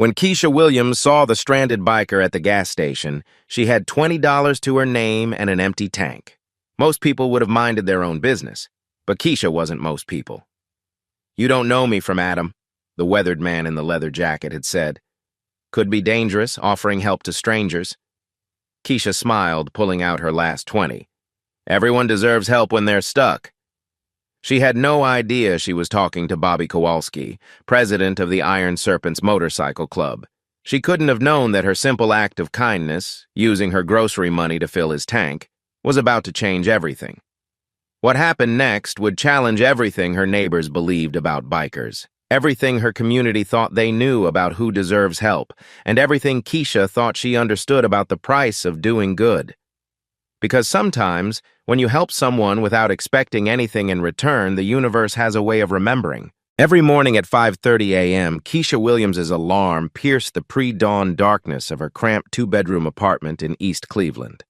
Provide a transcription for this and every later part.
When Keisha Williams saw the stranded biker at the gas station, she had $20 to her name and an empty tank. Most people would have minded their own business, but Keisha wasn't most people. "You don't know me from Adam," the weathered man in the leather jacket had said. "Could be dangerous, offering help to strangers." Keisha smiled, pulling out her last 20. "Everyone deserves help when they're stuck." She had no idea she was talking to Bobby Kowalski, president of the Iron Serpents Motorcycle Club. She couldn't have known that her simple act of kindness, using her grocery money to fill his tank, was about to change everything. What happened next would challenge everything her neighbors believed about bikers, everything her community thought they knew about who deserves help, and everything Keisha thought she understood about the price of doing good. Because sometimes, when you help someone without expecting anything in return, the universe has a way of remembering. Every morning at 5:30 a.m., Keisha Williams's alarm pierced the pre-dawn darkness of her cramped two-bedroom apartment in East Cleveland.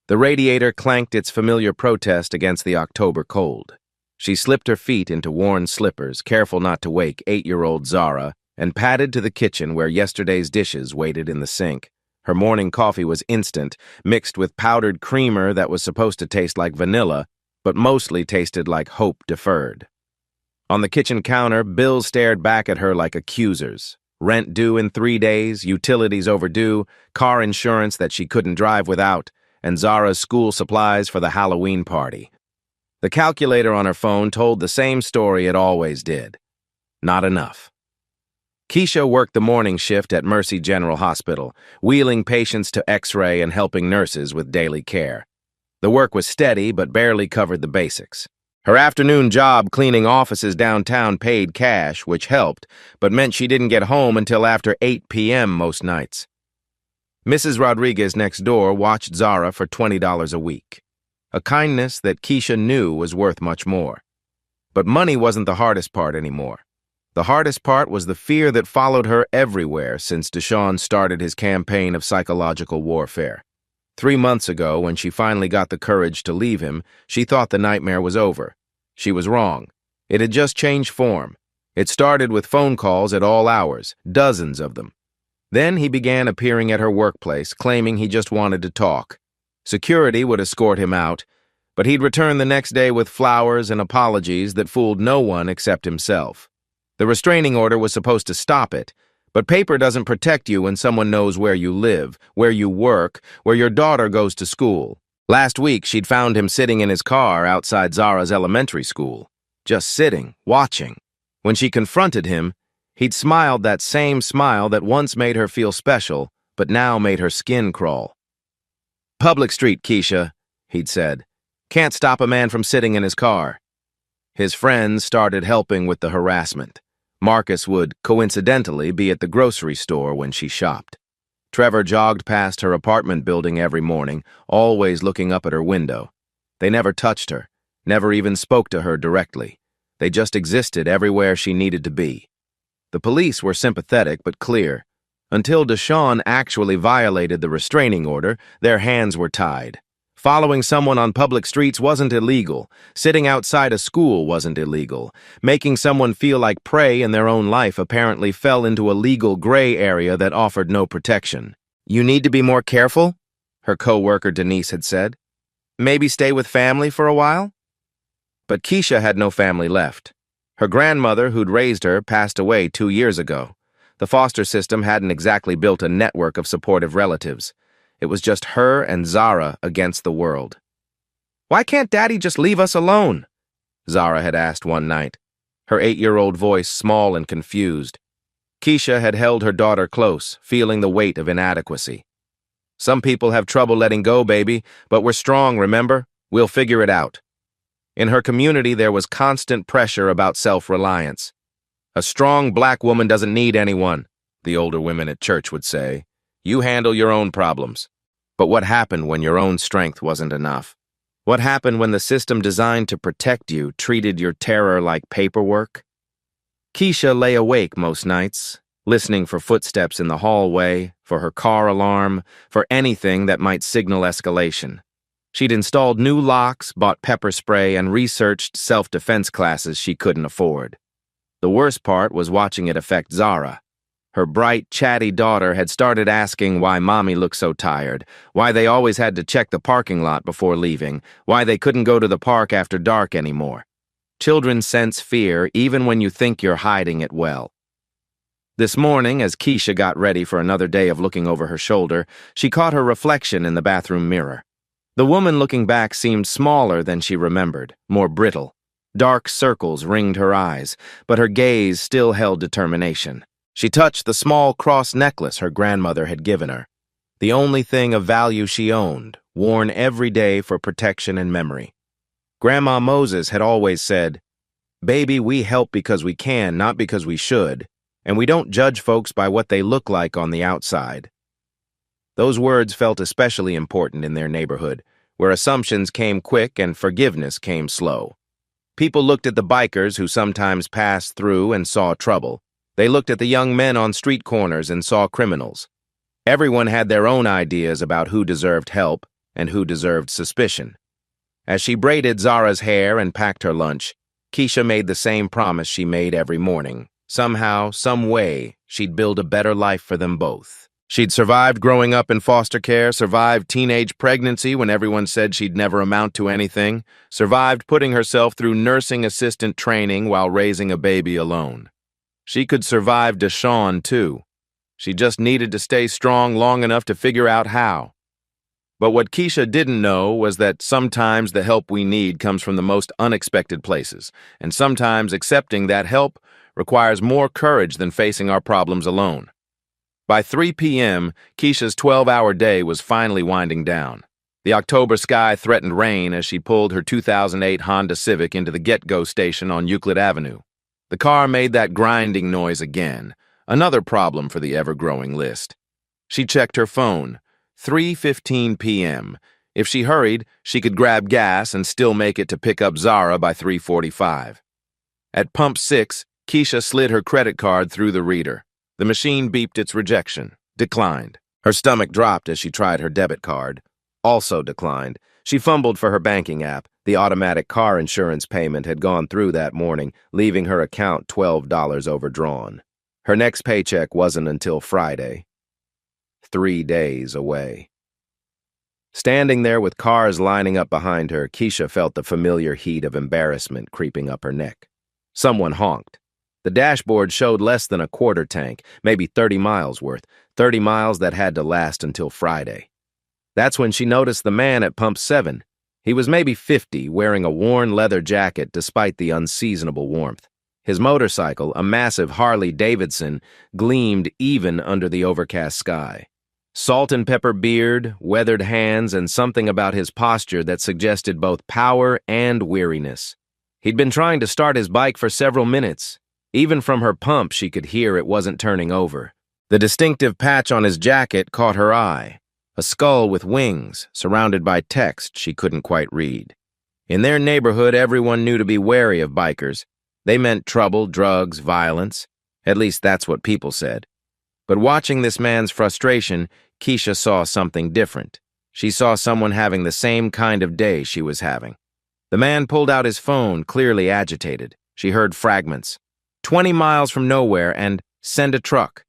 The radiator clanked its familiar protest against the October cold. She slipped her feet into worn slippers, careful not to wake 8-year-old Zara, and padded to the kitchen where yesterday's dishes waited in the sink. Her morning coffee was instant, mixed with powdered creamer that was supposed to taste like vanilla, but mostly tasted like hope deferred. On the kitchen counter, bills stared back at her like accusers. Rent due in 3 days, utilities overdue, car insurance that she couldn't drive without, and Zara's school supplies for the Halloween party. The calculator on her phone told the same story it always did. Not enough. Keisha worked the morning shift at Mercy General Hospital, wheeling patients to X-ray and helping nurses with daily care. The work was steady, but barely covered the basics. Her afternoon job cleaning offices downtown paid cash, which helped, but meant she didn't get home until after 8 p.m. most nights. Mrs. Rodriguez next door watched Zara for $20 a week, a kindness that Keisha knew was worth much more. But money wasn't the hardest part anymore. The hardest part was the fear that followed her everywhere since Deshaun started his campaign of psychological warfare. 3 months ago, when she finally got the courage to leave him, she thought the nightmare was over. She was wrong. It had just changed form. It started with phone calls at all hours, dozens of them. Then he began appearing at her workplace, claiming he just wanted to talk. Security would escort him out, but he'd return the next day with flowers and apologies that fooled no one except himself. The restraining order was supposed to stop it, but paper doesn't protect you when someone knows where you live, where you work, where your daughter goes to school. Last week, she'd found him sitting in his car outside Zara's elementary school, just sitting, watching. When she confronted him, he'd smiled that same smile that once made her feel special, but now made her skin crawl. "Public street, Keisha," he'd said. "Can't stop a man from sitting in his car." His friends started helping with the harassment. Marcus would, coincidentally, be at the grocery store when she shopped. Trevor jogged past her apartment building every morning, always looking up at her window. They never touched her, never even spoke to her directly. They just existed everywhere she needed to be. The police were sympathetic but clear. Until Deshaun actually violated the restraining order, their hands were tied. Following someone on public streets wasn't illegal. Sitting outside a school wasn't illegal. Making someone feel like prey in their own life apparently fell into a legal gray area that offered no protection. "You need to be more careful," her co-worker Denise had said. "Maybe stay with family for a while?" But Keisha had no family left. Her grandmother, who'd raised her, passed away 2 years ago. The foster system hadn't exactly built a network of supportive relatives. It was just her and Zara against the world. "Why can't Daddy just leave us alone?" Zara had asked one night, her 8-year-old voice small and confused. Keisha had held her daughter close, feeling the weight of inadequacy. "Some people have trouble letting go, baby, but we're strong, remember? We'll figure it out." In her community, there was constant pressure about self-reliance. "A strong black woman doesn't need anyone," the older women at church would say. "You handle your own problems." But what happened when your own strength wasn't enough? What happened when the system designed to protect you treated your terror like paperwork? Keisha lay awake most nights, listening for footsteps in the hallway, for her car alarm, for anything that might signal escalation. She'd installed new locks, bought pepper spray, and researched self-defense classes she couldn't afford. The worst part was watching it affect Zara. Her bright, chatty daughter had started asking why Mommy looked so tired, why they always had to check the parking lot before leaving, why they couldn't go to the park after dark anymore. Children sense fear even when you think you're hiding it well. This morning, as Keisha got ready for another day of looking over her shoulder, she caught her reflection in the bathroom mirror. The woman looking back seemed smaller than she remembered, more brittle. Dark circles ringed her eyes, but her gaze still held determination. She touched the small cross necklace her grandmother had given her, the only thing of value she owned, worn every day for protection and memory. Grandma Moses had always said, "Baby, we help because we can, not because we should, and we don't judge folks by what they look like on the outside." Those words felt especially important in their neighborhood, where assumptions came quick and forgiveness came slow. People looked at the bikers who sometimes passed through and saw trouble. They looked at the young men on street corners and saw criminals. Everyone had their own ideas about who deserved help and who deserved suspicion. As she braided Zara's hair and packed her lunch, Keisha made the same promise she made every morning. Somehow, some way, she'd build a better life for them both. She'd survived growing up in foster care, survived teenage pregnancy when everyone said she'd never amount to anything, survived putting herself through nursing assistant training while raising a baby alone. She could survive Deshaun, too. She just needed to stay strong long enough to figure out how. But what Keisha didn't know was that sometimes the help we need comes from the most unexpected places, and sometimes accepting that help requires more courage than facing our problems alone. By 3 p.m., Keisha's 12-hour day was finally winding down. The October sky threatened rain as she pulled her 2008 Honda Civic into the Get-Go station on Euclid Avenue. The car made that grinding noise again, another problem for the ever-growing list. She checked her phone. 3:15 p.m. If she hurried, she could grab gas and still make it to pick up Zara by 3:45. At pump 6, Keisha slid her credit card through the reader. The machine beeped its rejection. Declined. Her stomach dropped as she tried her debit card. Also declined. She fumbled for her banking app. The automatic car insurance payment had gone through that morning, leaving her account $12 overdrawn. Her next paycheck wasn't until Friday. 3 days away. Standing there with cars lining up behind her, Keisha felt the familiar heat of embarrassment creeping up her neck. Someone honked. The dashboard showed less than a quarter tank, maybe 30 miles worth, 30 miles that had to last until Friday. That's when she noticed the man at pump 7. He was maybe 50, wearing a worn leather jacket despite the unseasonable warmth. His motorcycle, a massive Harley-Davidson, gleamed even under the overcast sky. Salt and pepper beard, weathered hands, and something about his posture that suggested both power and weariness. He'd been trying to start his bike for several minutes. Even from her pump, she could hear it wasn't turning over. The distinctive patch on his jacket caught her eye. A skull with wings, surrounded by text she couldn't quite read. In their neighborhood, everyone knew to be wary of bikers. They meant trouble, drugs, violence. At least that's what people said. But watching this man's frustration, Keisha saw something different. She saw someone having the same kind of day she was having. The man pulled out his phone, clearly agitated. She heard fragments. 20 miles from nowhere and send a truck.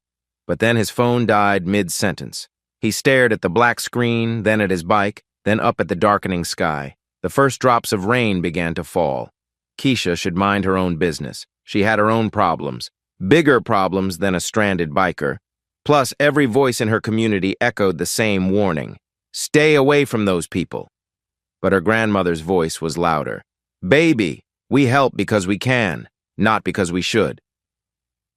But then his phone died mid-sentence. He stared at the black screen, then at his bike, then up at the darkening sky. The first drops of rain began to fall. Keisha should mind her own business. She had her own problems, bigger problems than a stranded biker. Plus, every voice in her community echoed the same warning. Stay away from those people. But her grandmother's voice was louder. Baby, we help because we can, not because we should.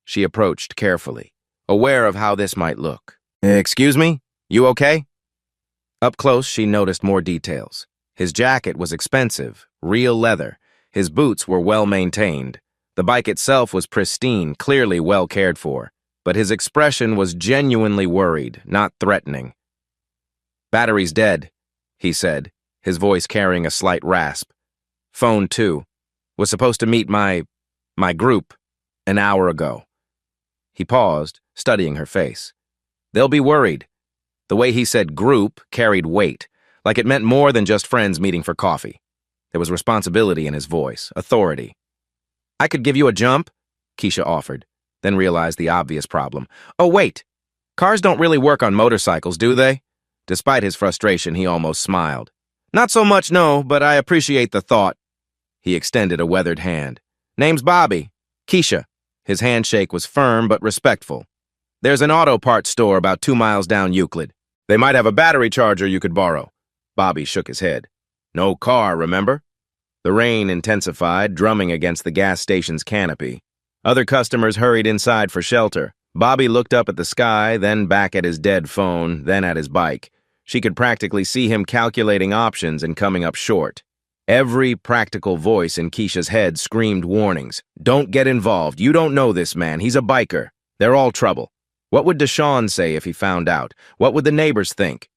She approached carefully, aware of how this might look. Excuse me? You okay? Up close, she noticed more details. His jacket was expensive, real leather. His boots were well maintained. The bike itself was pristine, clearly well cared for. But his expression was genuinely worried, not threatening. Battery's dead, he said, his voice carrying a slight rasp. Phone too. Was supposed to meet my group an hour ago. He paused, studying her face. They'll be worried. The way he said group carried weight, like it meant more than just friends meeting for coffee. There was responsibility in his voice, authority. I could give you a jump, Keisha offered. then realized the obvious problem. Oh, wait! Cars don't really work on motorcycles, do they? Despite his frustration, he almost smiled. Not so much, no, but I appreciate the thought. He extended a weathered hand. Name's Bobby. Keisha. His handshake was firm but respectful. There's an auto parts store about 2 miles down Euclid. They might have a battery charger you could borrow. Bobby shook his head. No car, remember? The rain intensified, drumming against the gas station's canopy. Other customers hurried inside for shelter. Bobby looked up at the sky, then back at his dead phone, then at his bike. She could practically see him calculating options and coming up short. Every practical voice in Keisha's head screamed warnings. Don't get involved. You don't know this man. He's a biker. They're all trouble. What would Deshaun say if he found out? What would the neighbors think?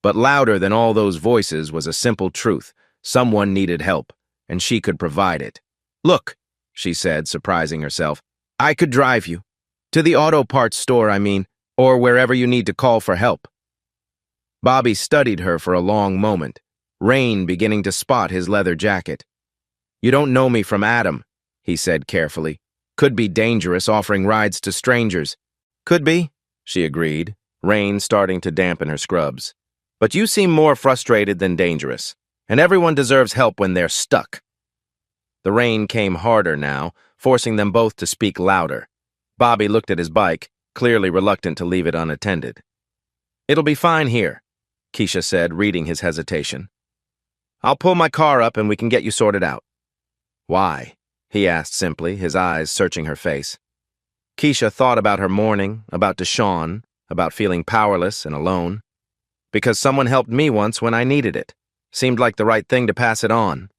But louder than all those voices was a simple truth. Someone needed help, and she could provide it. Look, she said, surprising herself. I could drive you. To the auto parts store, I mean, or wherever you need to call for help. Bobby studied her for a long moment, rain beginning to spot his leather jacket. You don't know me from Adam, he said carefully. Could be dangerous offering rides to strangers. Could be, she agreed, rain starting to dampen her scrubs. But you seem more frustrated than dangerous, and everyone deserves help when they're stuck. The rain came harder now, forcing them both to speak louder. Bobby looked at his bike, clearly reluctant to leave it unattended. It'll be fine here, Keisha said, reading his hesitation. I'll pull my car up and we can get you sorted out. Why? He asked simply, his eyes searching her face. Keisha thought about her morning, about Deshaun, about feeling powerless and alone. Because someone helped me once when I needed it. Seemed like the right thing to pass it on.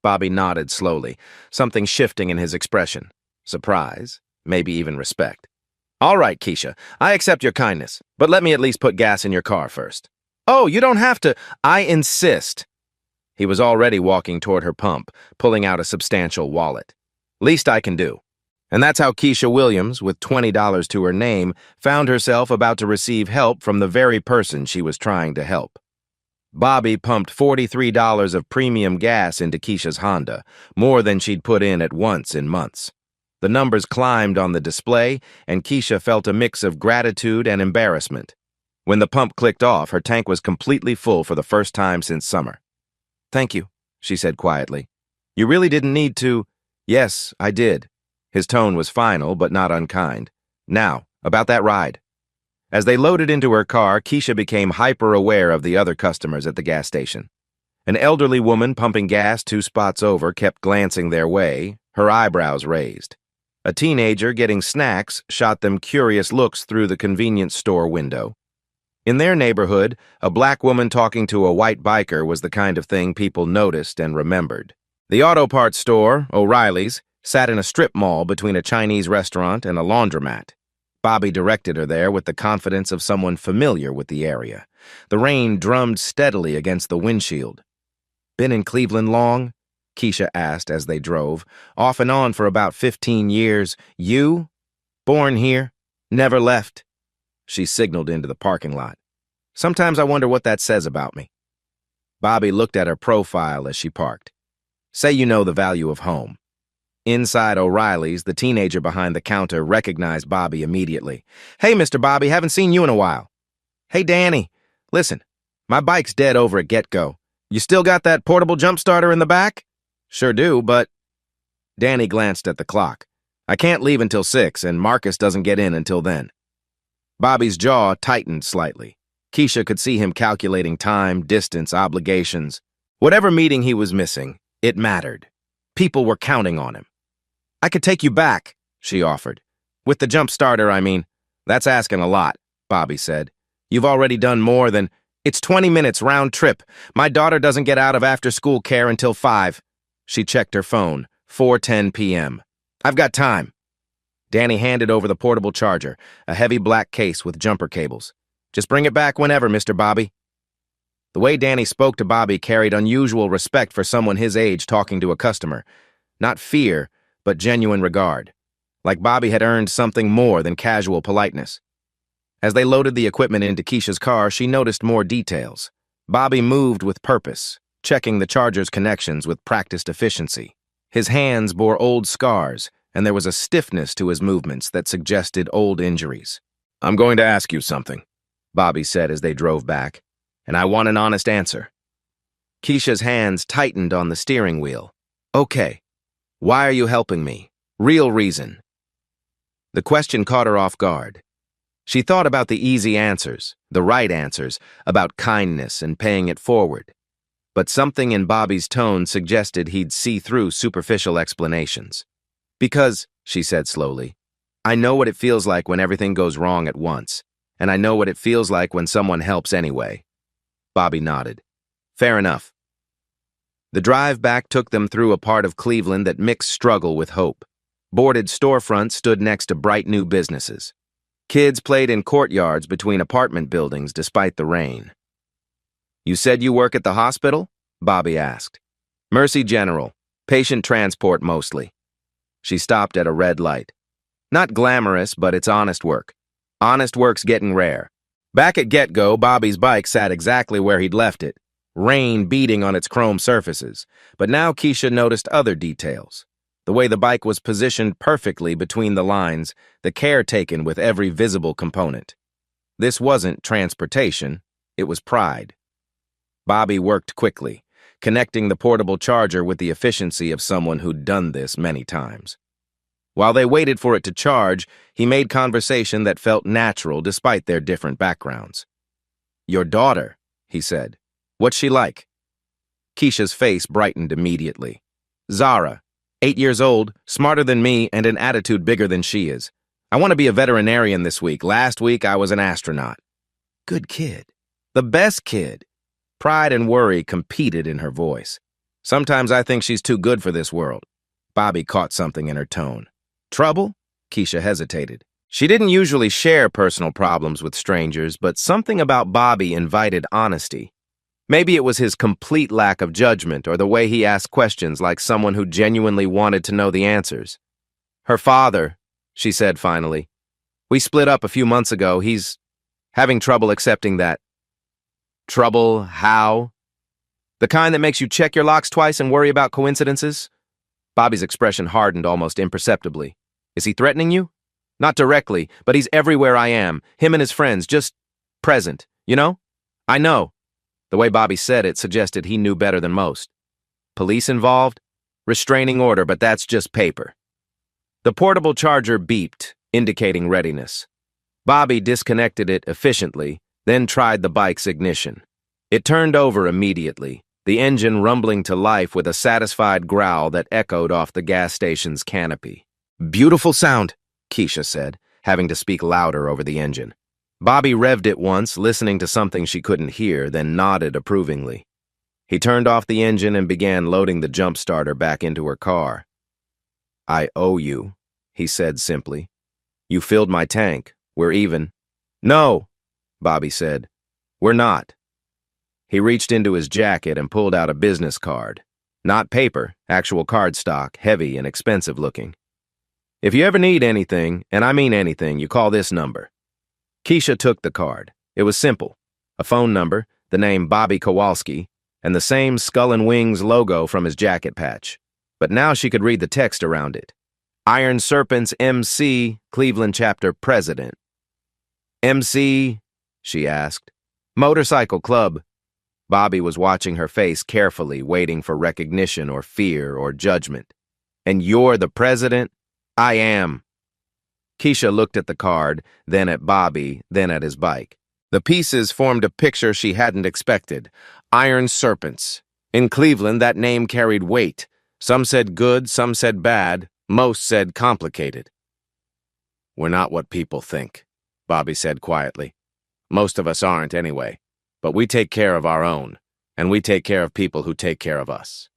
Bobby nodded slowly, something shifting in his expression. Surprise, maybe even respect. All right, Keisha, I accept your kindness, but let me at least put gas in your car first. Oh, you don't have to. I insist. He was already walking toward her pump, pulling out a substantial wallet. Least I can do. And that's how Keisha Williams, with $20 to her name, found herself about to receive help from the very person she was trying to help. Bobby pumped $43 of premium gas into Keisha's Honda, more than she'd put in at once in months. The numbers climbed on the display, and Keisha felt a mix of gratitude and embarrassment. When the pump clicked off, her tank was completely full for the first time since summer. Thank you, she said quietly. You really didn't need to. Yes, I did. His tone was final, but not unkind. Now, about that ride. As they loaded into her car, Keisha became hyper-aware of the other customers at the gas station. An elderly woman pumping gas 2 spots over kept glancing their way, her eyebrows raised. A teenager getting snacks shot them curious looks through the convenience store window. In their neighborhood, a black woman talking to a white biker was the kind of thing people noticed and remembered. The auto parts store, O'Reilly's, sat in a strip mall between a Chinese restaurant and a laundromat. Bobby directed her there with the confidence of someone familiar with the area. The rain drummed steadily against the windshield. Been in Cleveland long? Keisha asked as they drove. Off and on for about 15 years. You? Born here? Never left? She signaled into the parking lot. Sometimes I wonder what that says about me. Bobby looked at her profile as she parked. Say you know the value of home. Inside O'Reilly's, the teenager behind the counter recognized Bobby immediately. Hey, Mr. Bobby, haven't seen you in a while. Hey, Danny, listen, my bike's dead over at Get-Go. You still got that portable jump starter in the back? Sure do, but... Danny glanced at the clock. I can't leave until 6, and Marcus doesn't get in until then. Bobby's jaw tightened slightly. Keisha could see him calculating time, distance, obligations. Whatever meeting he was missing, it mattered. People were counting on him. I could take you back, she offered. With the jump starter, I mean. That's asking a lot, Bobby said. You've already done more than... It's 20 minutes round trip. My daughter doesn't get out of after-school care until 5. She checked her phone. 4:10 p.m. I've got time. Danny handed over the portable charger, a heavy black case with jumper cables. Just bring it back whenever, Mr. Bobby. The way Danny spoke to Bobby carried unusual respect for someone his age talking to a customer. Not fear, but genuine regard. Like Bobby had earned something more than casual politeness. As they loaded the equipment into Keisha's car, she noticed more details. Bobby moved with purpose, checking the charger's connections with practiced efficiency. His hands bore old scars, and there was a stiffness to his movements that suggested old injuries. "I'm going to ask you something," Bobby said as they drove back, "and I want an honest answer." Keisha's hands tightened on the steering wheel. "Okay, why are you helping me? Real reason." The question caught her off guard. She thought about the easy answers, the right answers, about kindness and paying it forward. But something in Bobby's tone suggested he'd see through superficial explanations. "Because," she said slowly, "I know what it feels like when everything goes wrong at once, and I know what it feels like when someone helps anyway." Bobby nodded. "Fair enough." The drive back took them through a part of Cleveland that mixed struggle with hope. Boarded storefronts stood next to bright new businesses. Kids played in courtyards between apartment buildings despite the rain. "You said you work at the hospital?" Bobby asked. "Mercy General. Patient transport mostly." She stopped at a red light. "Not glamorous, but it's honest work. Honest work's getting rare." Back at Get-Go, Bobby's bike sat exactly where he'd left it, rain beating on its chrome surfaces. But now Keisha noticed other details. The way the bike was positioned perfectly between the lines, the care taken with every visible component. This wasn't transportation, it was pride. Bobby worked quickly, connecting the portable charger with the efficiency of someone who'd done this many times. While they waited for it to charge, he made conversation that felt natural despite their different backgrounds. "Your daughter," he said. "What's she like?" Keisha's face brightened immediately. "Zara, 8 years old, smarter than me, and an attitude bigger than she is. I want to be a veterinarian this week. Last week, I was an astronaut." "Good kid. The best kid." Pride and worry competed in her voice. "Sometimes I think she's too good for this world." Bobby caught something in her tone. "Trouble?" Keisha hesitated. She didn't usually share personal problems with strangers, but something about Bobby invited honesty. Maybe it was his complete lack of judgment or the way he asked questions like someone who genuinely wanted to know the answers. "Her father," she said finally. "We split up a few months ago. He's having trouble accepting that." "Trouble? How?" "The kind that makes you check your locks twice and worry about coincidences?" Bobby's expression hardened almost imperceptibly. "Is he threatening you?" "Not directly, but he's everywhere I am. Him and his friends, just present, you know?" "I know." The way Bobby said it suggested he knew better than most. "Police involved?" "Restraining order, but that's just paper." The portable charger beeped, indicating readiness. Bobby disconnected it efficiently, then tried the bike's ignition. It turned over immediately, the engine rumbling to life with a satisfied growl that echoed off the gas station's canopy. "Beautiful sound," Keisha said, having to speak louder over the engine. Bobby revved it once, listening to something she couldn't hear, then nodded approvingly. He turned off the engine and began loading the jump starter back into her car. "I owe you," he said simply. "You filled my tank. We're even." "No," Bobby said. "We're not." He reached into his jacket and pulled out a business card. Not paper, actual cardstock, heavy and expensive looking. "If you ever need anything, and I mean anything, you call this number." Keisha took the card. It was simple. A phone number, the name Bobby Kowalski, and the same Skull and Wings logo from his jacket patch. But now she could read the text around it. "Iron Serpents MC, Cleveland Chapter President." "MC?" she asked. "Motorcycle Club." Bobby was watching her face carefully, waiting for recognition or fear or judgment. "And you're the president?" "I am." Keisha looked at the card, then at Bobby, then at his bike. The pieces formed a picture she hadn't expected. Iron Serpents. In Cleveland, that name carried weight. Some said good, some said bad, most said complicated. "We're not what people think," Bobby said quietly. "Most of us aren't anyway, but we take care of our own, and we take care of people who take care of us."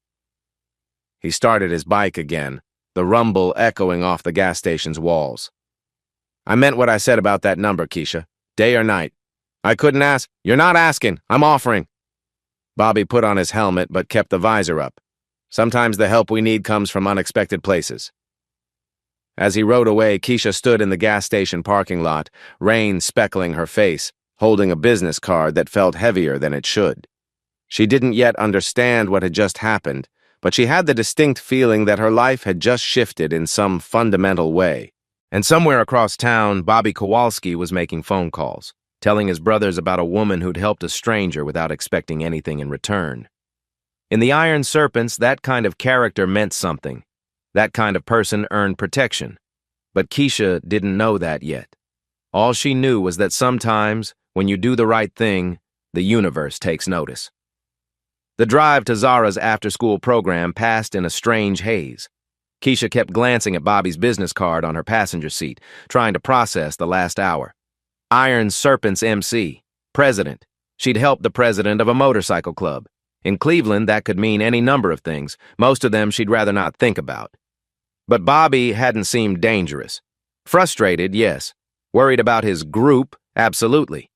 He started his bike again, the rumble echoing off the gas station's walls. "I meant what I said about that number, Keisha. Day or night. I couldn't ask." "You're not asking. I'm offering." Bobby put on his helmet but kept the visor up. "Sometimes the help we need comes from unexpected places." As he rode away, Keisha stood in the gas station parking lot, rain speckling her face, holding a business card that felt heavier than it should. She didn't yet understand what had just happened, but she had the distinct feeling that her life had just shifted in some fundamental way. And somewhere across town, Bobby Kowalski was making phone calls, telling his brothers about a woman who'd helped a stranger without expecting anything in return. In the Iron Serpents, that kind of character meant something. That kind of person earned protection. But Keisha didn't know that yet. All she knew was that sometimes, when you do the right thing, the universe takes notice. The drive to Zara's after-school program passed in a strange haze. Keisha kept glancing at Bobby's business card on her passenger seat, trying to process the last hour. Iron Serpents MC, president. She'd helped the president of a motorcycle club. In Cleveland, that could mean any number of things, most of them she'd rather not think about. But Bobby hadn't seemed dangerous. Frustrated, yes. Worried about his group, absolutely.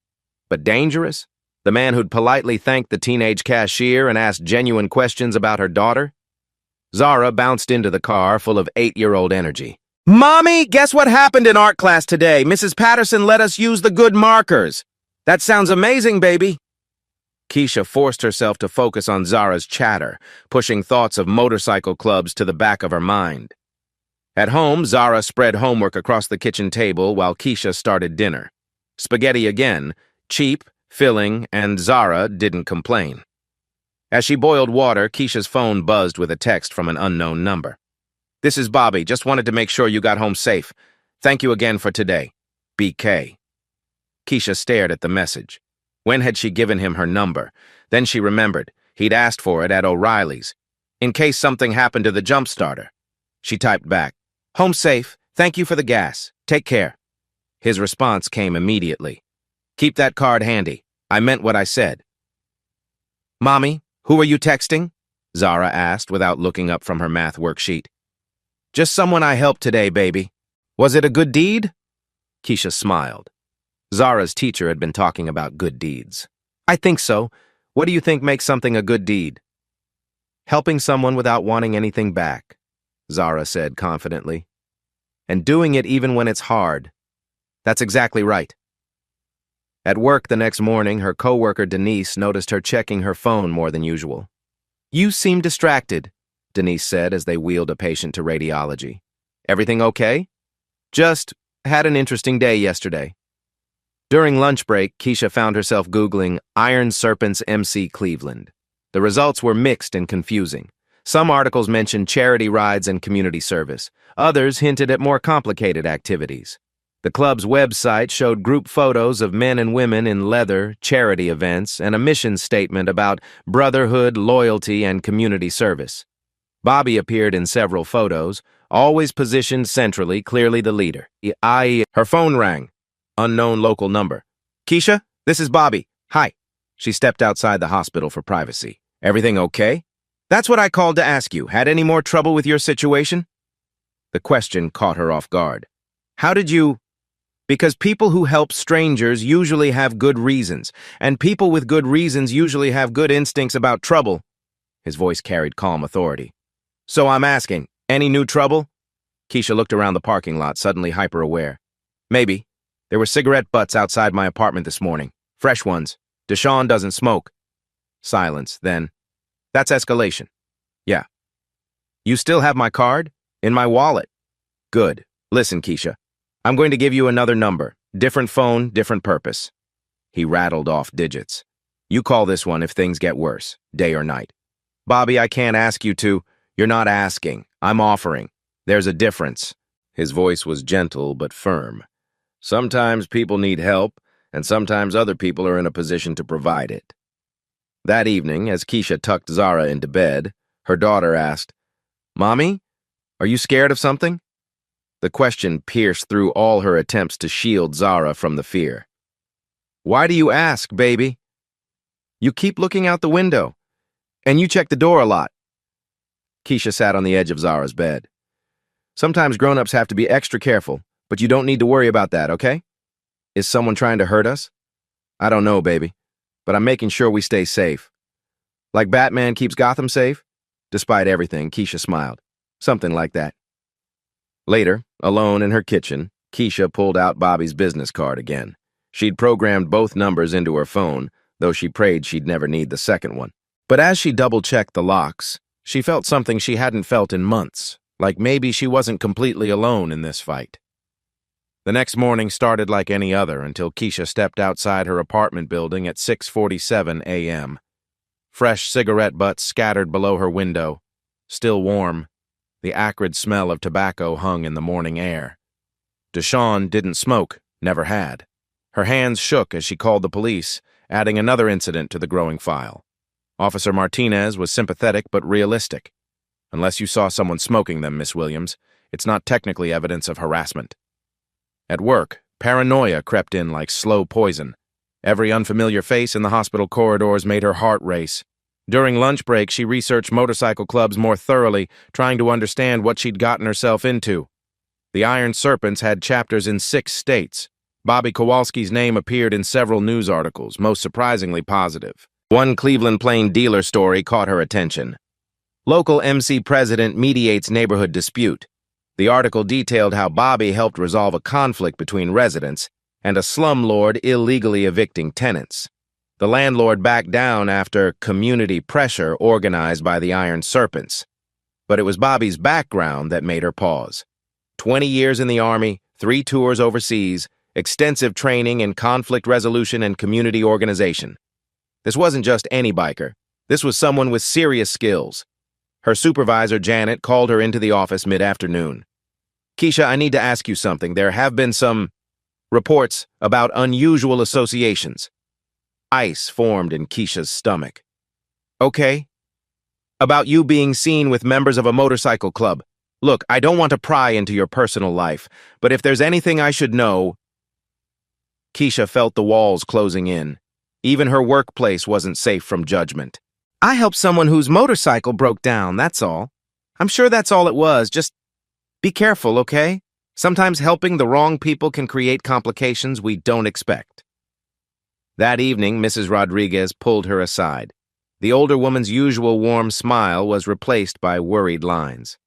But dangerous? The man who'd politely thanked the teenage cashier and asked genuine questions about her daughter? Zara bounced into the car full of 8-year-old energy. "Mommy, guess what happened in art class today? Mrs. Patterson let us use the good markers." "That sounds amazing, baby." Keisha forced herself to focus on Zara's chatter, pushing thoughts of motorcycle clubs to the back of her mind. At home, Zara spread homework across the kitchen table while Keisha started dinner. Spaghetti again, cheap, filling, and Zara didn't complain. As she boiled water, Keisha's phone buzzed with a text from an unknown number. "This is Bobby. Just wanted to make sure you got home safe. Thank you again for today. BK." Keisha stared at the message. When had she given him her number? Then she remembered. He'd asked for it at O'Reilly's, in case something happened to the jump starter. She typed back, "Home safe. Thank you for the gas. Take care." His response came immediately. "Keep that card handy. I meant what I said." "Mommy, who are you texting?" Zara asked without looking up from her math worksheet. "Just someone I helped today, baby." "Was it a good deed?" Keisha smiled. Zara's teacher had been talking about good deeds. "I think so. What do you think makes something a good deed?" "Helping someone without wanting anything back," Zara said confidently. "And doing it even when it's hard. That's exactly right." At work the next morning, her coworker Denise noticed her checking her phone more than usual. "You seem distracted," Denise said as they wheeled a patient to radiology. "Everything okay?" "Just had an interesting day yesterday." During lunch break, Keisha found herself Googling Iron Serpents MC Cleveland. The results were mixed and confusing. Some articles mentioned charity rides and community service. Others hinted at more complicated activities. The club's website showed group photos of men and women in leather, charity events, and a mission statement about brotherhood, loyalty, and community service. Bobby appeared in several photos, always positioned centrally, clearly the leader. Her phone rang. Unknown local number. "Keisha, this is Bobby. Hi." She stepped outside the hospital for privacy. "Everything okay?" "That's what I called to ask you. Had any more trouble with your situation?" The question caught her off guard. "How did you—" "Because people who help strangers usually have good reasons, and people with good reasons usually have good instincts about trouble." His voice carried calm authority. "So I'm asking, any new trouble?" Keisha looked around the parking lot, suddenly hyper-aware. "Maybe. There were cigarette butts outside my apartment this morning. Fresh ones. Deshawn doesn't smoke." Silence, then. "That's escalation." "Yeah." "You still have my card?" "In my wallet." "Good. Listen, Keisha. I'm going to give you another number. Different phone, different purpose." He rattled off digits. "You call this one if things get worse, day or night." "Bobby, I can't ask you to." "You're not asking. I'm offering. There's a difference." His voice was gentle but firm. "Sometimes people need help, and sometimes other people are in a position to provide it." That evening, as Keisha tucked Zara into bed, her daughter asked, "Mommy, are you scared of something?" The question pierced through all her attempts to shield Zara from the fear. "Why do you ask, baby?" "You keep looking out the window, and you check the door a lot." Keisha sat on the edge of Zara's bed. "Sometimes grown-ups have to be extra careful, but you don't need to worry about that, okay? Is someone trying to hurt us?" "I don't know, baby, but I'm making sure we stay safe." "Like Batman keeps Gotham safe?" Despite everything, Keisha smiled. "Something like that." Later, alone in her kitchen, Keisha pulled out Bobby's business card again. She'd programmed both numbers into her phone, though she prayed she'd never need the second one. But as she double-checked the locks, She felt something she hadn't felt in months, like maybe she wasn't completely alone in this fight. The next morning started like any other until Keisha stepped outside her apartment building at 6:47 a.m. Fresh cigarette butts scattered below her window, still warm. The acrid smell of tobacco hung in the morning air. Deshawn didn't smoke, never had. Her hands shook as she called the police, adding another incident to the growing file. Officer Martinez was sympathetic but realistic. Unless you saw someone smoking them, Miss Williams, it's not technically evidence of harassment. At work, paranoia crept in like slow poison. Every unfamiliar face in the hospital corridors made her heart race. During lunch break, she researched motorcycle clubs more thoroughly, trying to understand what she'd gotten herself into. The Iron Serpents had chapters in 6 states. Bobby Kowalski's name appeared in several news articles, most surprisingly positive. One Cleveland Plain dealer story caught her attention. Local MC president mediates neighborhood dispute. The article detailed how Bobby helped resolve a conflict between residents and a slumlord illegally evicting tenants. The landlord backed down after community pressure organized by the Iron Serpents. But it was Bobby's background that made her pause. 20 years in the Army, 3 tours overseas, extensive training in conflict resolution and community organization. This wasn't just any biker. This was someone with serious skills. Her supervisor, Janet, called her into the office mid-afternoon. "Keisha, I need to ask you something. There have been some reports about unusual associations." Ice formed in Keisha's stomach. "Okay. About you being seen with members of a motorcycle club. Look, I don't want to pry into your personal life, but if there's anything I should know..." Keisha felt the walls closing in. Even her workplace wasn't safe from judgment. "I helped someone whose motorcycle broke down, that's all. I'm sure that's all it was. Just be careful, okay? Sometimes helping the wrong people can create complications we don't expect." That evening, Mrs. Rodriguez pulled her aside. The older woman's usual warm smile was replaced by worried lines.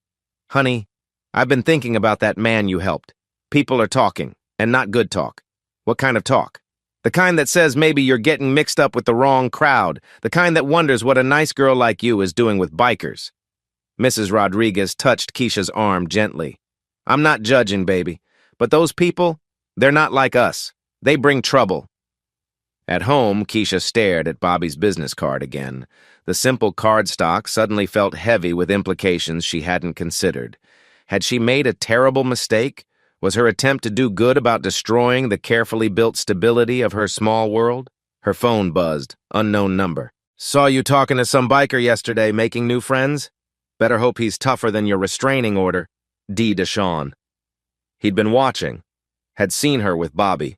"Honey, I've been thinking about that man you helped. People are talking, and not good talk." "What kind of talk?" "The kind that says maybe you're getting mixed up with the wrong crowd, the kind that wonders what a nice girl like you is doing with bikers." Mrs. Rodriguez touched Keisha's arm gently. "I'm not judging, baby, but those people, they're not like us. They bring trouble." At home, Keisha stared at Bobby's business card again. The simple cardstock suddenly felt heavy with implications she hadn't considered. Had she made a terrible mistake? Was her attempt to do good about destroying the carefully built stability of her small world? Her phone buzzed. Unknown number. "Saw you talking to some biker yesterday, making new friends? Better hope he's tougher than your restraining order." D. Deshawn. He'd been watching. Had seen her with Bobby.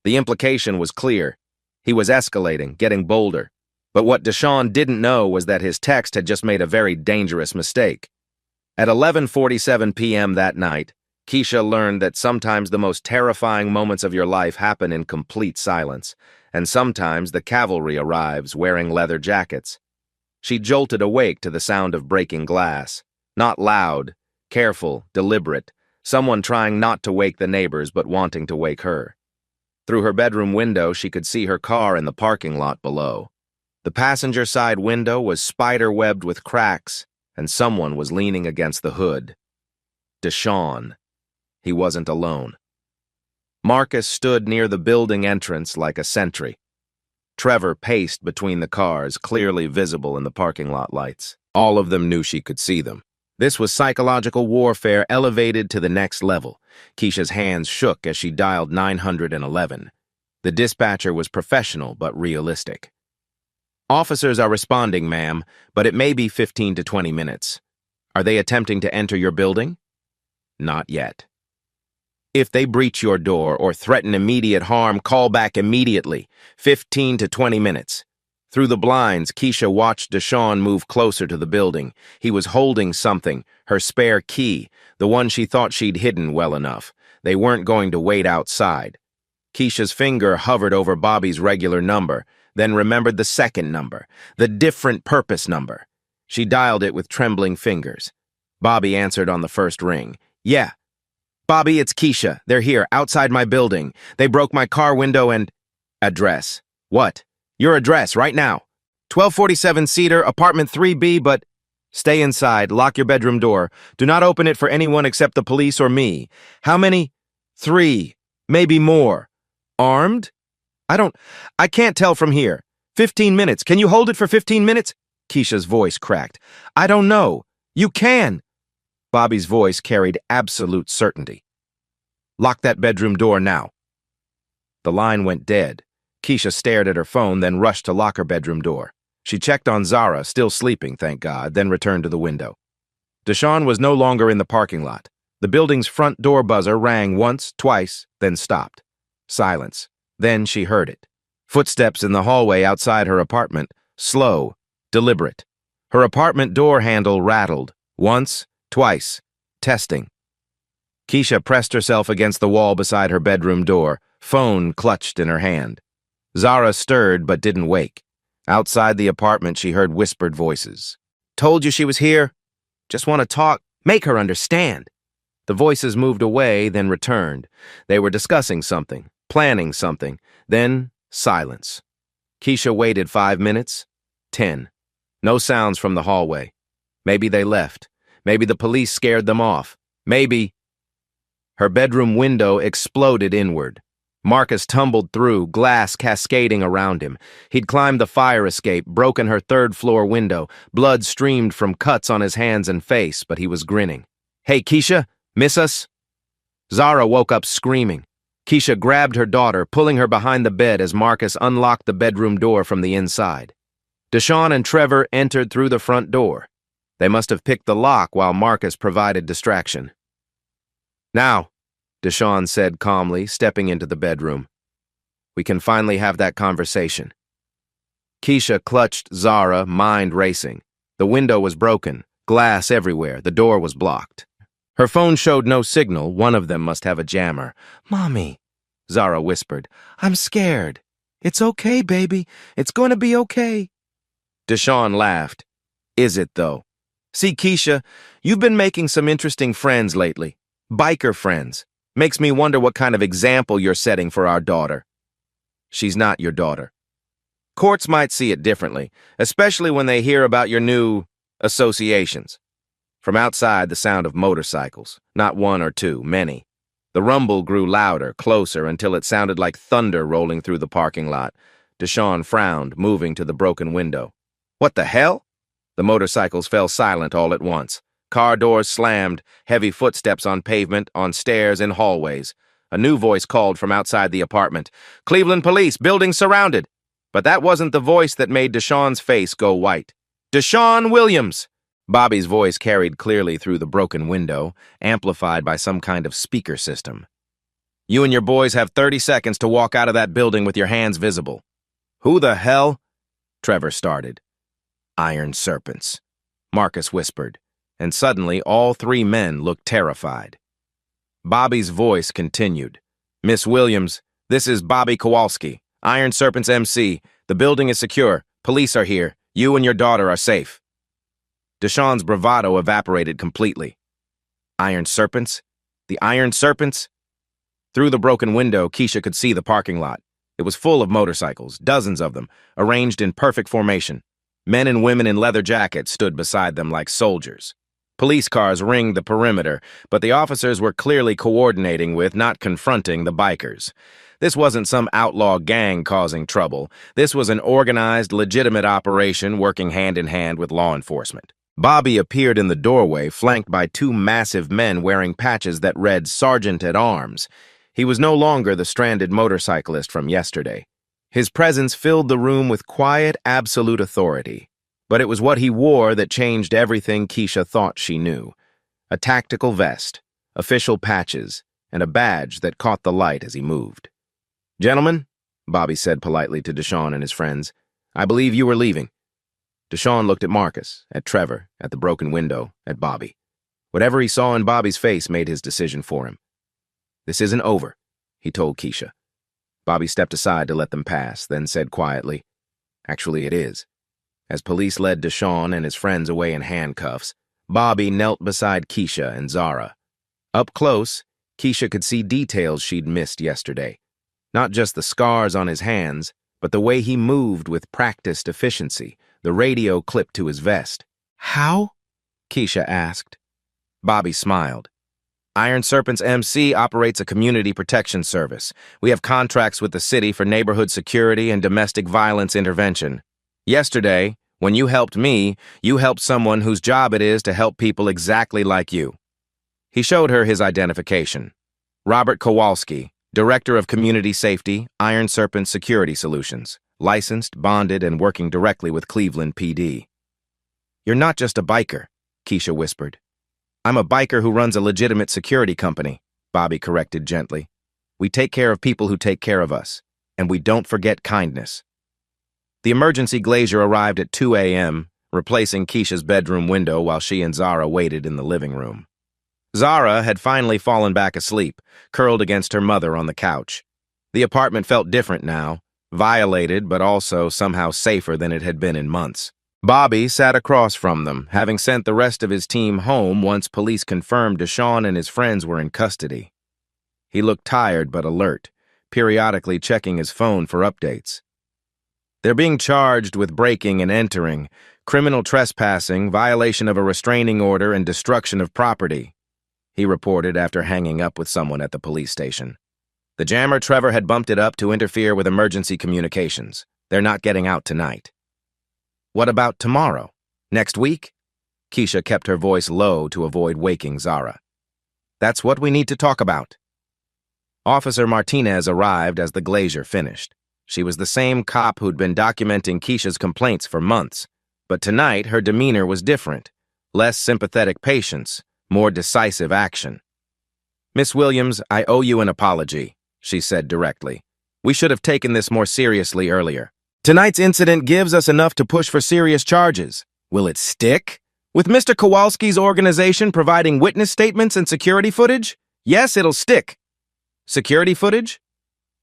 The implication was clear. He was escalating, getting bolder. But what Deshawn didn't know was that his text had just made a very dangerous mistake. At 11:47 p.m. that night, Keisha learned that sometimes the most terrifying moments of your life happen in complete silence, and sometimes the cavalry arrives wearing leather jackets. She jolted awake to the sound of breaking glass. Not loud, careful, deliberate, someone trying not to wake the neighbors but wanting to wake her. Through her bedroom window, she could see her car in the parking lot below. The passenger side window was spider-webbed with cracks, and someone was leaning against the hood. Deshawn. He wasn't alone. Marcus stood near the building entrance like a sentry. Trevor paced between the cars, clearly visible in the parking lot lights. All of them knew she could see them. This was psychological warfare elevated to the next level. Keisha's hands shook as she dialed 911. The dispatcher was professional but realistic. "Officers are responding, ma'am, but it may be 15 to 20 minutes. Are they attempting to enter your building?" "Not yet." "If they breach your door or threaten immediate harm, call back immediately. 15 to 20 minutes. Through the blinds, Keisha watched Deshawn move closer to the building. He was holding something, her spare key, the one she thought she'd hidden well enough. They weren't going to wait outside. Keisha's finger hovered over Bobby's regular number, then remembered the second number, the different purpose number. She dialed it with trembling fingers. Bobby answered on the first ring. "Yeah. Bobby, it's Keisha. They're here, outside my building. They broke my car window and..." "Address." "What?" "Your address, right now. 1247 Cedar, apartment 3B, but..." Stay inside. Lock your bedroom door. Do not open it for anyone except the police or me. How many? 3. Maybe more. Armed? I can't tell from here. 15 minutes. Can you hold it for 15 minutes? Keisha's voice cracked. I don't know. You can. Bobby's voice carried absolute certainty. Lock that bedroom door now. The line went dead. Keisha stared at her phone, then rushed to lock her bedroom door. She checked on Zara, still sleeping, thank God, then returned to the window. Deshawn was no longer in the parking lot. The building's front door buzzer rang once, twice, then stopped. Silence. Then she heard it. Footsteps in the hallway outside her apartment. Slow, deliberate. Her apartment door handle rattled. Once, twice. Testing. Keisha pressed herself against the wall beside her bedroom door, phone clutched in her hand. Zara stirred but didn't wake. Outside the apartment, she heard whispered voices. Told you she was here. Just want to talk. Make her understand. The voices moved away, then returned. They were discussing something, planning something. Then, silence. Keisha waited 5 minutes. 10. No sounds from the hallway. Maybe they left. Maybe the police scared them off. Maybe... Her bedroom window exploded inward. Marcus tumbled through, glass cascading around him. He'd climbed the fire escape, broken her third-floor window. Blood streamed from cuts on his hands and face, but he was grinning. Hey, Keisha, miss us? Zara woke up screaming. Keisha grabbed her daughter, pulling her behind the bed as Marcus unlocked the bedroom door from the inside. Deshawn and Trevor entered through the front door. They must have picked the lock while Marcus provided distraction. Now, Deshawn said calmly, stepping into the bedroom. We can finally have that conversation. Keisha clutched Zara, mind racing. The window was broken, glass everywhere, the door was blocked. Her phone showed no signal, one of them must have a jammer. Mommy, Zara whispered, I'm scared. It's okay, baby. It's going to be okay. Deshawn laughed. Is it, though? See, Keisha, you've been making some interesting friends lately. Biker friends. Makes me wonder what kind of example you're setting for our daughter. She's not your daughter. Courts might see it differently, especially when they hear about your new associations. From outside, the sound of motorcycles, not one or two, many. The rumble grew louder, closer, until it sounded like thunder rolling through the parking lot. Deshawn frowned, moving to the broken window. What the hell? The motorcycles fell silent all at once. Car doors slammed, heavy footsteps on pavement, on stairs, in hallways. A new voice called from outside the apartment. Cleveland police, building surrounded. But that wasn't the voice that made Deshawn's face go white. Deshawn Williams! Bobby's voice carried clearly through the broken window, amplified by some kind of speaker system. You and your boys have 30 seconds to walk out of that building with your hands visible. Who the hell? Trevor started. Iron serpents, Marcus whispered. And suddenly all 3 men looked terrified. Bobby's voice continued. Miss Williams, this is Bobby Kowalski, Iron Serpent's MC. The building is secure. Police are here. You and your daughter are safe. Deshawn's bravado evaporated completely. Iron Serpents? The Iron Serpents? Through the broken window, Keisha could see the parking lot. It was full of motorcycles, dozens of them, arranged in perfect formation. Men and women in leather jackets stood beside them like soldiers. Police cars ringed the perimeter, but the officers were clearly coordinating with, not confronting, the bikers. This wasn't some outlaw gang causing trouble. This was an organized, legitimate operation working hand-in-hand with law enforcement. Bobby appeared in the doorway, flanked by 2 massive men wearing patches that read Sergeant at Arms. He was no longer the stranded motorcyclist from yesterday. His presence filled the room with quiet, absolute authority. But it was what he wore that changed everything Keisha thought she knew. A tactical vest, official patches, and a badge that caught the light as he moved. Gentlemen, Bobby said politely to Deshawn and his friends, I believe you were leaving. Deshawn looked at Marcus, at Trevor, at the broken window, at Bobby. Whatever he saw in Bobby's face made his decision for him. This isn't over, he told Keisha. Bobby stepped aside to let them pass, then said quietly, Actually, it is. As police led Deshawn and his friends away in handcuffs, Bobby knelt beside Keisha and Zara. Up close, Keisha could see details she'd missed yesterday. Not just the scars on his hands, but the way he moved with practiced efficiency, the radio clipped to his vest. How? Keisha asked. Bobby smiled. Iron Serpent's MC operates a community protection service. We have contracts with the city for neighborhood security and domestic violence intervention. Yesterday, when you helped me, you helped someone whose job it is to help people exactly like you. He showed her his identification. Robert Kowalski, Director of Community Safety, Iron Serpent Security Solutions, licensed, bonded, and working directly with Cleveland PD. You're not just a biker, Keisha whispered. I'm a biker who runs a legitimate security company, Bobby corrected gently. We take care of people who take care of us, and we don't forget kindness. The emergency glazier arrived at 2 a.m., replacing Keisha's bedroom window while she and Zara waited in the living room. Zara had finally fallen back asleep, curled against her mother on the couch. The apartment felt different now, violated but also somehow safer than it had been in months. Bobby sat across from them, having sent the rest of his team home once police confirmed Deshaun and his friends were in custody. He looked tired but alert, periodically checking his phone for updates. They're being charged with breaking and entering, criminal trespassing, violation of a restraining order, and destruction of property, he reported after hanging up with someone at the police station. The jammer Trevor had bumped it up to interfere with emergency communications. They're not getting out tonight. What about tomorrow? Next week? Keisha kept her voice low to avoid waking Zara. That's what we need to talk about. Officer Martinez arrived as the glazier finished. She was the same cop who'd been documenting Keisha's complaints for months, but tonight her demeanor was different. Less sympathetic patience, more decisive action. Miss Williams, I owe you an apology, she said directly. We should have taken this more seriously earlier. Tonight's incident gives us enough to push for serious charges. Will it stick? With Mr. Kowalski's organization providing witness statements and security footage? Yes, it'll stick. Security footage?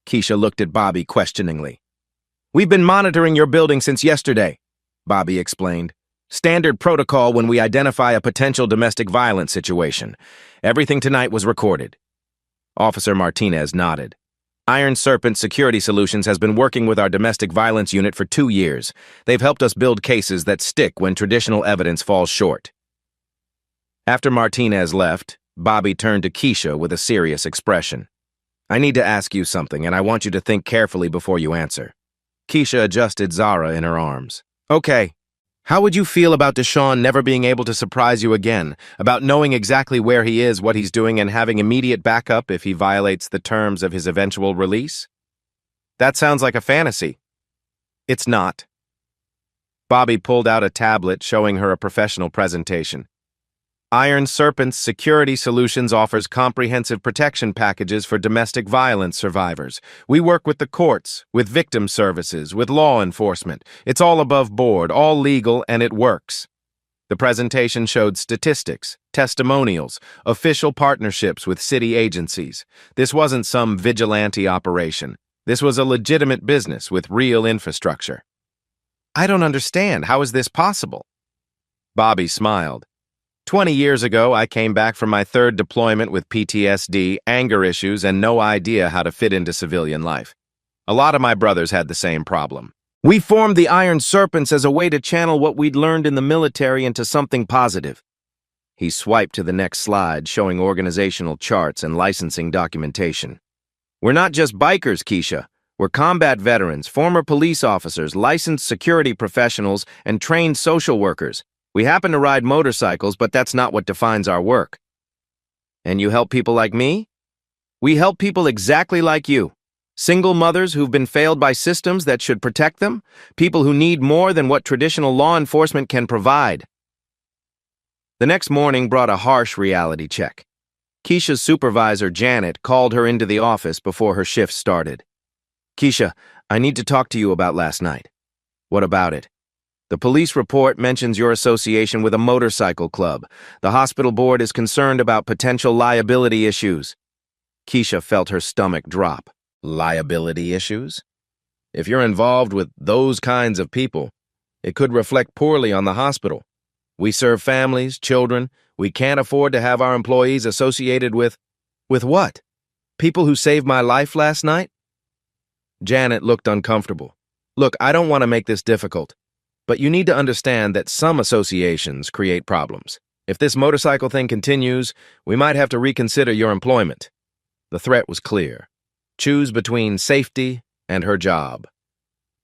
Keisha looked at Bobby questioningly. We've been monitoring your building since yesterday, Bobby explained. Standard protocol when we identify a potential domestic violence situation. Everything tonight was recorded. Officer Martinez nodded. Iron Serpent Security Solutions has been working with our domestic violence unit for 2 years. They've helped us build cases that stick when traditional evidence falls short. After Martinez left, Bobby turned to Keisha with a serious expression. I need to ask you something, and I want you to think carefully before you answer. Keisha adjusted Zara in her arms. Okay. How would you feel about Deshaun never being able to surprise you again, about knowing exactly where he is, what he's doing, and having immediate backup if he violates the terms of his eventual release? That sounds like a fantasy. It's not. Bobby pulled out a tablet showing her a professional presentation. Iron Serpent's Security Solutions offers comprehensive protection packages for domestic violence survivors. We work with the courts, with victim services, with law enforcement. It's all above board, all legal, and it works. The presentation showed statistics, testimonials, official partnerships with city agencies. This wasn't some vigilante operation. This was a legitimate business with real infrastructure. I don't understand. How is this possible? Bobby smiled. 20 years ago, I came back from my 3rd deployment with PTSD, anger issues, and no idea how to fit into civilian life. A lot of my brothers had the same problem. We formed the Iron Serpents as a way to channel what we'd learned in the military into something positive. He swiped to the next slide, showing organizational charts and licensing documentation. We're not just bikers, Keisha. We're combat veterans, former police officers, licensed security professionals, and trained social workers. We happen to ride motorcycles, but that's not what defines our work. And you help people like me? We help people exactly like you. Single mothers who've been failed by systems that should protect them. People who need more than what traditional law enforcement can provide. The next morning brought a harsh reality check. Keisha's supervisor, Janet, called her into the office before her shift started. Keisha, I need to talk to you about last night. What about it? The police report mentions your association with a motorcycle club. The hospital board is concerned about potential liability issues. Keisha felt her stomach drop. Liability issues? If you're involved with those kinds of people, it could reflect poorly on the hospital. We serve families, children. We can't afford to have our employees associated with... With what? People who saved my life last night? Janet looked uncomfortable. Look, I don't want to make this difficult. But you need to understand that some associations create problems. If this motorcycle thing continues, we might have to reconsider your employment. The threat was clear. Choose between safety and her job.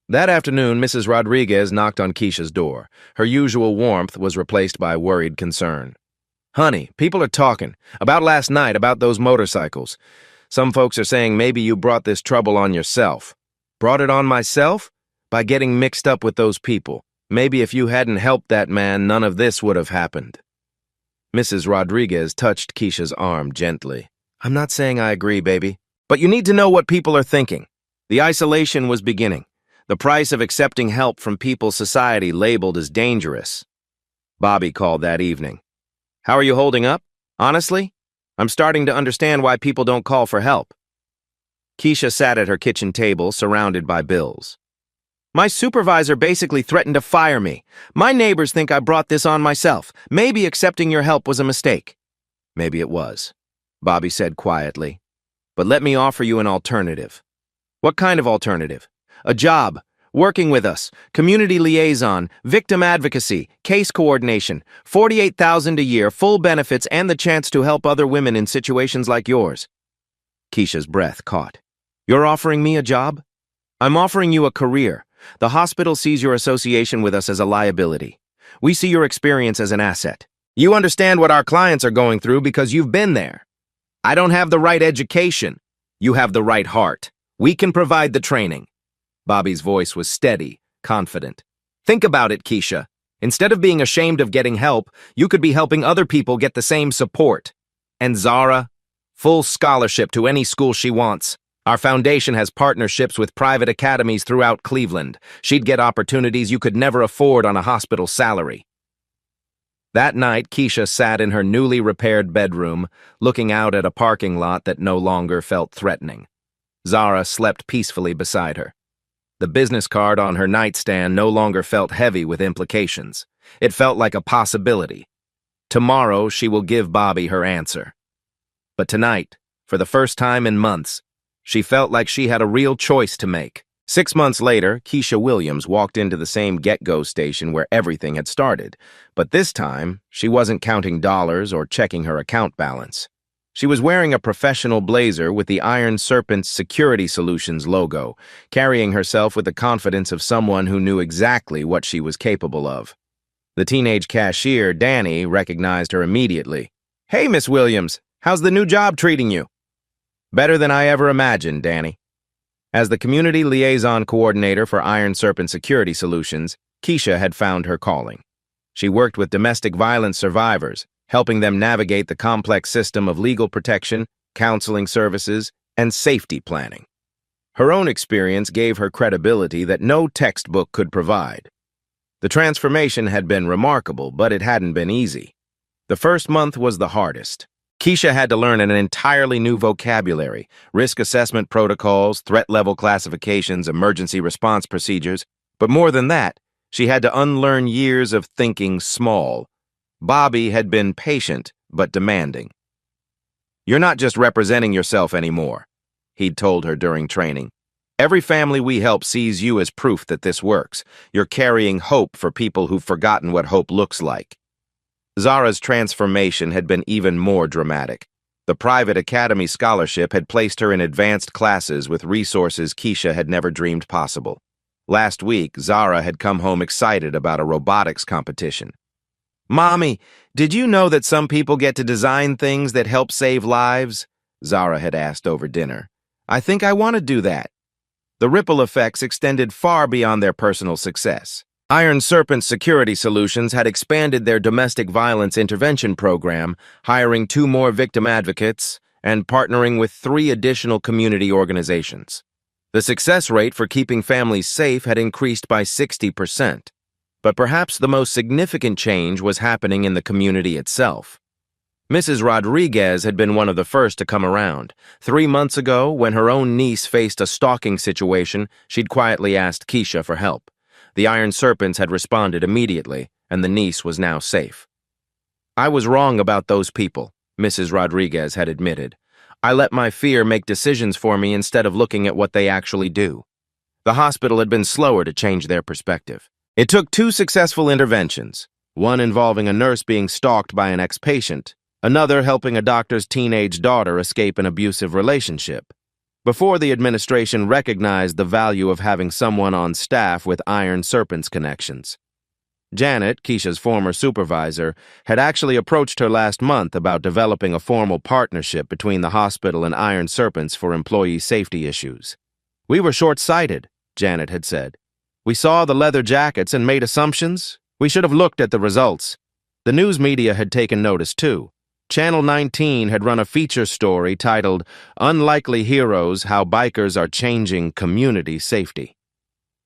That afternoon, Mrs. Rodriguez knocked on Keisha's door. Her usual warmth was replaced by worried concern. Honey, people are talking. About last night, about those motorcycles. Some folks are saying maybe you brought this trouble on yourself. Brought it on myself? By getting mixed up with those people. Maybe if you hadn't helped that man, none of this would have happened. Mrs. Rodriguez touched Keisha's arm gently. I'm not saying I agree, baby. But you need to know what people are thinking. The isolation was beginning. The price of accepting help from people society labeled as dangerous. Bobby called that evening. How are you holding up? Honestly, I'm starting to understand why people don't call for help. Keisha sat at her kitchen table, surrounded by bills. My supervisor basically threatened to fire me. My neighbors think I brought this on myself. Maybe accepting your help was a mistake. Maybe it was, Bobby said quietly. But let me offer you an alternative. What kind of alternative? A job, working with us, community liaison, victim advocacy, case coordination, $48,000 a year, full benefits, and the chance to help other women in situations like yours. Keisha's breath caught. You're offering me a job? I'm offering you a career. The hospital sees your association with us as a liability. We see your experience as an asset. You understand what our clients are going through because you've been there. I don't have the right education. You have the right heart. We can provide the training. Bobby's voice was steady, confident. Think about it, Keisha. Instead of being ashamed of getting help, you could be helping other people get the same support. And Zara, full scholarship to any school she wants. Our foundation has partnerships with private academies throughout Cleveland. She'd get opportunities you could never afford on a hospital salary. That night, Keisha sat in her newly repaired bedroom, looking out at a parking lot that no longer felt threatening. Zara slept peacefully beside her. The business card on her nightstand no longer felt heavy with implications. It felt like a possibility. Tomorrow, she will give Bobby her answer. But tonight, for the first time in months, she felt like she had a real choice to make. 6 months later, Keisha Williams walked into the same get-go station where everything had started. But this time, she wasn't counting dollars or checking her account balance. She was wearing a professional blazer with the Iron Serpent Security Solutions logo, carrying herself with the confidence of someone who knew exactly what she was capable of. The teenage cashier, Danny, recognized her immediately. Hey, Miss Williams, how's the new job treating you? Better than I ever imagined, Danny. As the Community Liaison Coordinator for Iron Serpent Security Solutions, Keisha had found her calling. She worked with domestic violence survivors, helping them navigate the complex system of legal protection, counseling services, and safety planning. Her own experience gave her credibility that no textbook could provide. The transformation had been remarkable, but it hadn't been easy. The first month was the hardest. Keisha had to learn an entirely new vocabulary, risk assessment protocols, threat level classifications, emergency response procedures. But more than that, she had to unlearn years of thinking small. Bobby had been patient, but demanding. You're not just representing yourself anymore, he'd told her during training. Every family we help sees you as proof that this works. You're carrying hope for people who've forgotten what hope looks like. Zara's transformation had been even more dramatic. The private academy scholarship had placed her in advanced classes with resources Keisha had never dreamed possible. Last week, Zara had come home excited about a robotics competition. Mommy, did you know that some people get to design things that help save lives? Zara had asked over dinner. I think I want to do that. The ripple effects extended far beyond their personal success. Iron Serpent Security Solutions had expanded their domestic violence intervention program, hiring 2 more victim advocates and partnering with 3 additional community organizations. The success rate for keeping families safe had increased by 60%. But perhaps the most significant change was happening in the community itself. Mrs. Rodriguez had been one of the first to come around. 3 months ago, when her own niece faced a stalking situation, she'd quietly asked Keisha for help. The Iron Serpents had responded immediately, and the niece was now safe. I was wrong about those people, Mrs. Rodriguez had admitted. I let my fear make decisions for me instead of looking at what they actually do. The hospital had been slower to change their perspective. It took 2 successful interventions, one involving a nurse being stalked by an ex-patient, another helping a doctor's teenage daughter escape an abusive relationship. Before the administration recognized the value of having someone on staff with Iron Serpent's connections. Janet, Keisha's former supervisor, had actually approached her last month about developing a formal partnership between the hospital and Iron Serpents for employee safety issues. "We were short-sighted," Janet had said. "We saw the leather jackets and made assumptions. We should have looked at the results." The news media had taken notice, too. Channel 19 had run a feature story titled "Unlikely Heroes: How Bikers Are Changing Community Safety."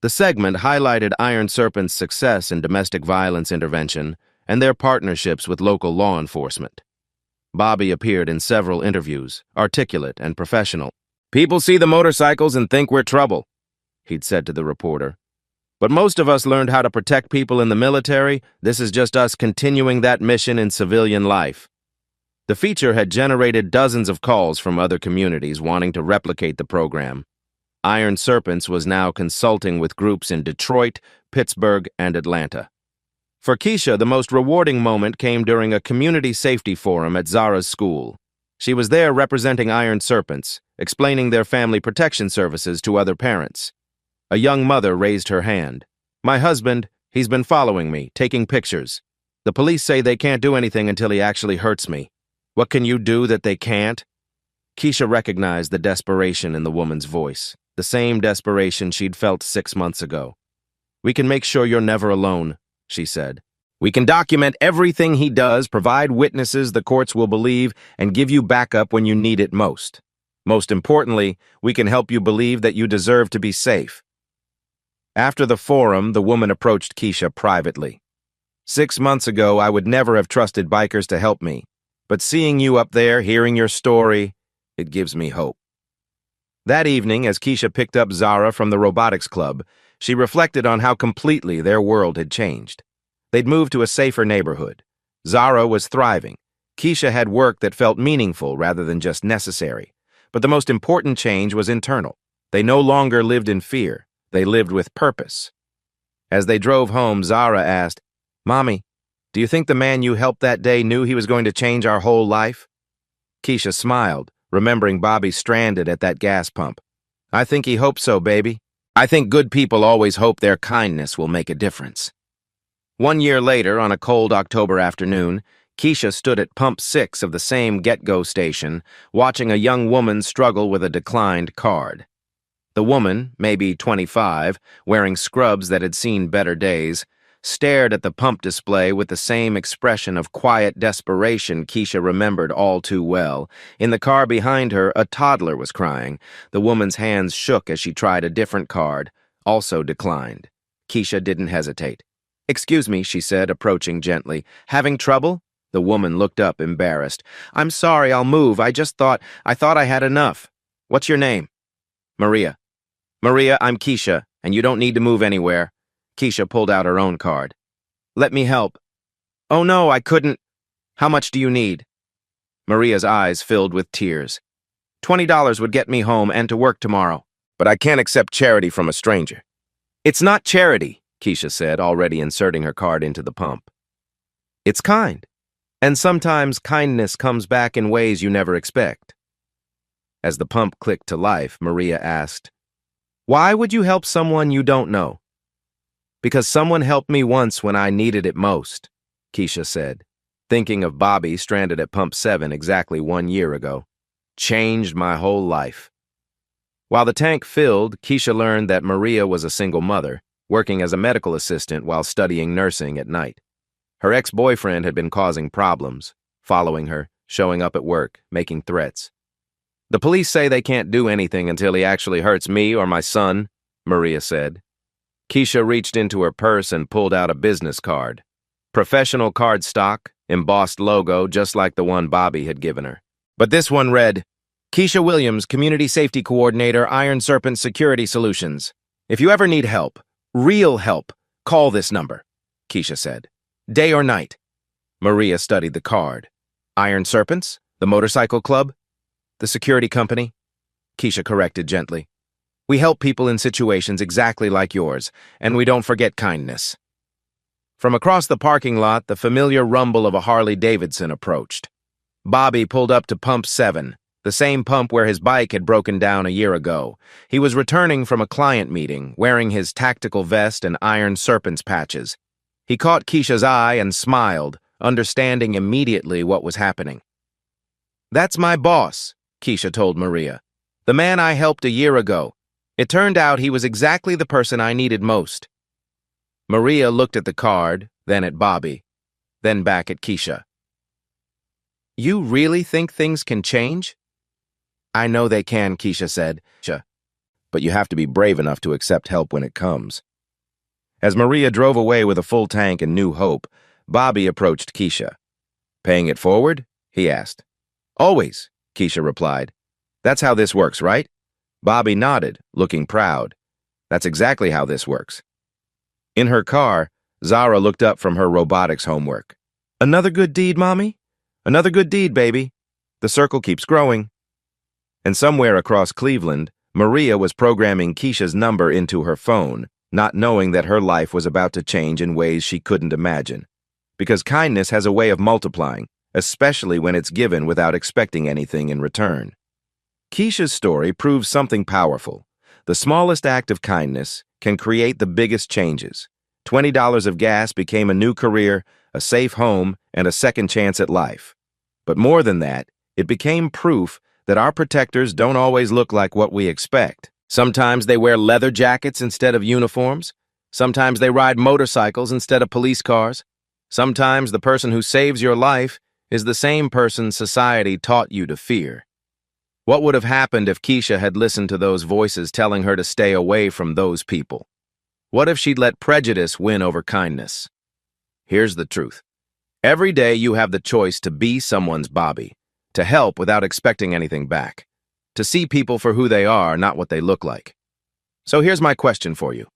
The segment highlighted Iron Serpent's success in domestic violence intervention and their partnerships with local law enforcement. Bobby appeared in several interviews, articulate and professional. "People see the motorcycles and think we're trouble," he'd said to the reporter. "But most of us learned how to protect people in the military. This is just us continuing that mission in civilian life." The feature had generated dozens of calls from other communities wanting to replicate the program. Iron Serpents was now consulting with groups in Detroit, Pittsburgh, and Atlanta. For Keisha, the most rewarding moment came during a community safety forum at Zara's school. She was there representing Iron Serpents, explaining their family protection services to other parents. A young mother raised her hand. "My husband, he's been following me, taking pictures. The police say they can't do anything until he actually hurts me. What can you do that they can't?" Keisha recognized the desperation in the woman's voice, the same desperation she'd felt 6 months ago. "We can make sure you're never alone," she said. "We can document everything he does, provide witnesses the courts will believe, and give you backup when you need it most. Most importantly, we can help you believe that you deserve to be safe." After the forum, the woman approached Keisha privately. "6 months ago, I would never have trusted bikers to help me. But seeing you up there, hearing your story, it gives me hope." That evening, as Keisha picked up Zara from the robotics club, she reflected on how completely their world had changed. They'd moved to a safer neighborhood. Zara was thriving. Keisha had work that felt meaningful rather than just necessary. But the most important change was internal. They no longer lived in fear. They lived with purpose. As they drove home, Zara asked, "Mommy, do you think the man you helped that day knew he was going to change our whole life?" Keisha smiled, remembering Bobby stranded at that gas pump. "I think he hoped so, baby. I think good people always hope their kindness will make a difference." 1 year later, on a cold October afternoon, Keisha stood at Pump 6 of the same Get-Go station, watching a young woman struggle with a declined card. The woman, maybe 25, wearing scrubs that had seen better days, stared at the pump display with the same expression of quiet desperation Keisha remembered all too well. In the car behind her, a toddler was crying. The woman's hands shook as she tried a different card, also declined. Keisha didn't hesitate. "Excuse me," she said, approaching gently. "Having trouble?" The woman looked up, embarrassed. "I'm sorry, I'll move. I thought I had enough. What's your name?" "Maria." "Maria, I'm Keisha, and you don't need to move anywhere." Keisha pulled out her own card. "Let me help." "Oh no, I couldn't." "How much do you need?" Maria's eyes filled with tears. $20 would get me home and to work tomorrow. "But I can't accept charity from a stranger." "It's not charity," Keisha said, already inserting her card into the pump. "It's kind. And sometimes kindness comes back in ways you never expect." As the pump clicked to life, Maria asked, "Why would you help someone you don't know?" "Because someone helped me once when I needed it most," Keisha said, thinking of Bobby stranded at Pump 7 exactly 1 year ago. "Changed my whole life." While the tank filled, Keisha learned that Maria was a single mother, working as a medical assistant while studying nursing at night. Her ex-boyfriend had been causing problems, following her, showing up at work, making threats. "The police say they can't do anything until he actually hurts me or my son," Maria said. Keisha reached into her purse and pulled out a business card. Professional card stock, embossed logo just like the one Bobby had given her. But this one read, "Keisha Williams, Community Safety Coordinator, Iron Serpent Security Solutions. If you ever need help, real help, call this number," Keisha said. "Day or night." Maria studied the card. "Iron Serpents? The motorcycle club? The security company?" Keisha corrected gently. "We help people in situations exactly like yours, and we don't forget kindness." From across the parking lot, the familiar rumble of a Harley-Davidson approached. Bobby pulled up to Pump 7, the same pump where his bike had broken down a year ago. He was returning from a client meeting, wearing his tactical vest and iron serpent's patches. He caught Keisha's eye and smiled, understanding immediately what was happening. "That's my boss," Keisha told Maria. "The man I helped a year ago. It turned out he was exactly the person I needed most." Maria looked at the card, then at Bobby, then back at Keisha. "You really think things can change?" "I know they can," Keisha said. "But you have to be brave enough to accept help when it comes." As Maria drove away with a full tank and new hope, Bobby approached Keisha. "Paying it forward?" he asked. "Always," Keisha replied. "That's how this works, right?" Bobby nodded, looking proud. "That's exactly how this works." In her car, Zara looked up from her robotics homework. "Another good deed, Mommy? Another good deed, baby. The circle keeps growing." And somewhere across Cleveland, Maria was programming Keisha's number into her phone, not knowing that her life was about to change in ways she couldn't imagine. Because kindness has a way of multiplying, especially when it's given without expecting anything in return. Keisha's story proves something powerful. The smallest act of kindness can create the biggest changes. $20 of gas became a new career, a safe home, and a second chance at life. But more than that, it became proof that our protectors don't always look like what we expect. Sometimes they wear leather jackets instead of uniforms. Sometimes they ride motorcycles instead of police cars. Sometimes the person who saves your life is the same person society taught you to fear. What would have happened if Keisha had listened to those voices telling her to stay away from those people? What if she'd let prejudice win over kindness? Here's the truth. Every day you have the choice to be someone's Bobby, to help without expecting anything back, to see people for who they are, not what they look like. So here's my question for you.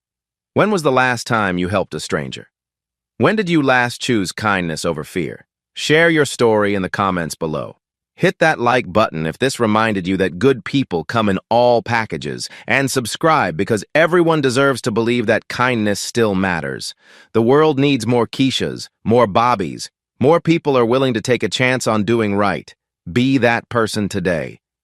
When was the last time you helped a stranger? When did you last choose kindness over fear? Share your story in the comments below. Hit that like button if this reminded you that good people come in all packages, and subscribe because everyone deserves to believe that kindness still matters. The world needs more Keishas, more Bobbies. More people are willing to take a chance on doing right. Be that person today.